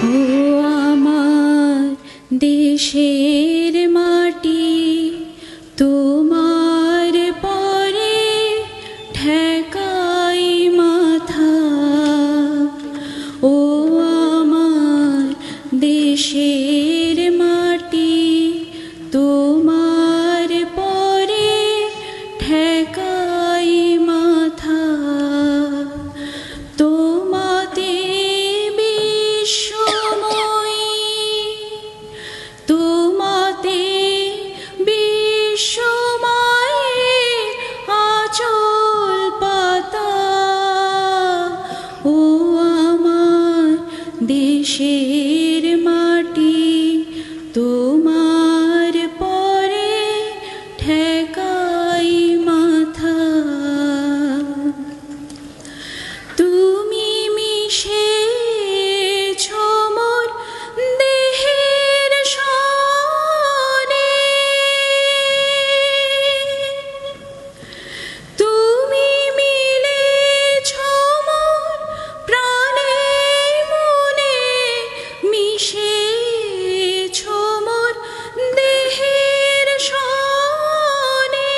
ও আমার দেশের মাটি তোমার পরে ঠেকাই মাথা। ও আমার দেশের মাটি তোমার পরে ঠেকাই মাথা। তোমাতে তোমাতে বিশ্বময়ে আঁচল পাতা। ও আমার দেশের মাটি তোমার পরে ঠেকাই মাথা। তুমি মিশেছ মোর দেহের সনে, তুমি মিলেছ মোর প্রাণে মনে, মিশেছ মোর দেহের সনে।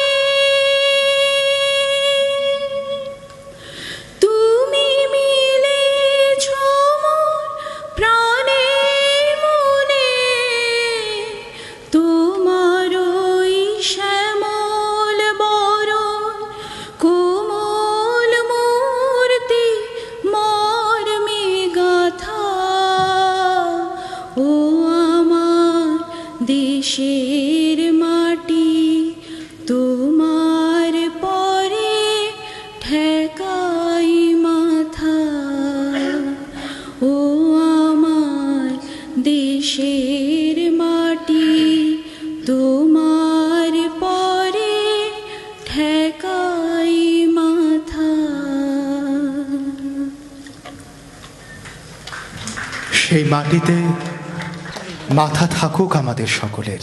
তুমি মিলেছ মোর প্রাণে মনে, তোমার ওই শ্যামল বরণ কোমল মূর্তি মর্মে গাথা। ও আমার দেশের মাটি তোমার পরে ঠেকাই মাথা। ও আমার দেশের মাটি তোমার পরে ঠেকাই মাথা। সেই মাটিতে মাথা থাকুক আমাদের সকলের।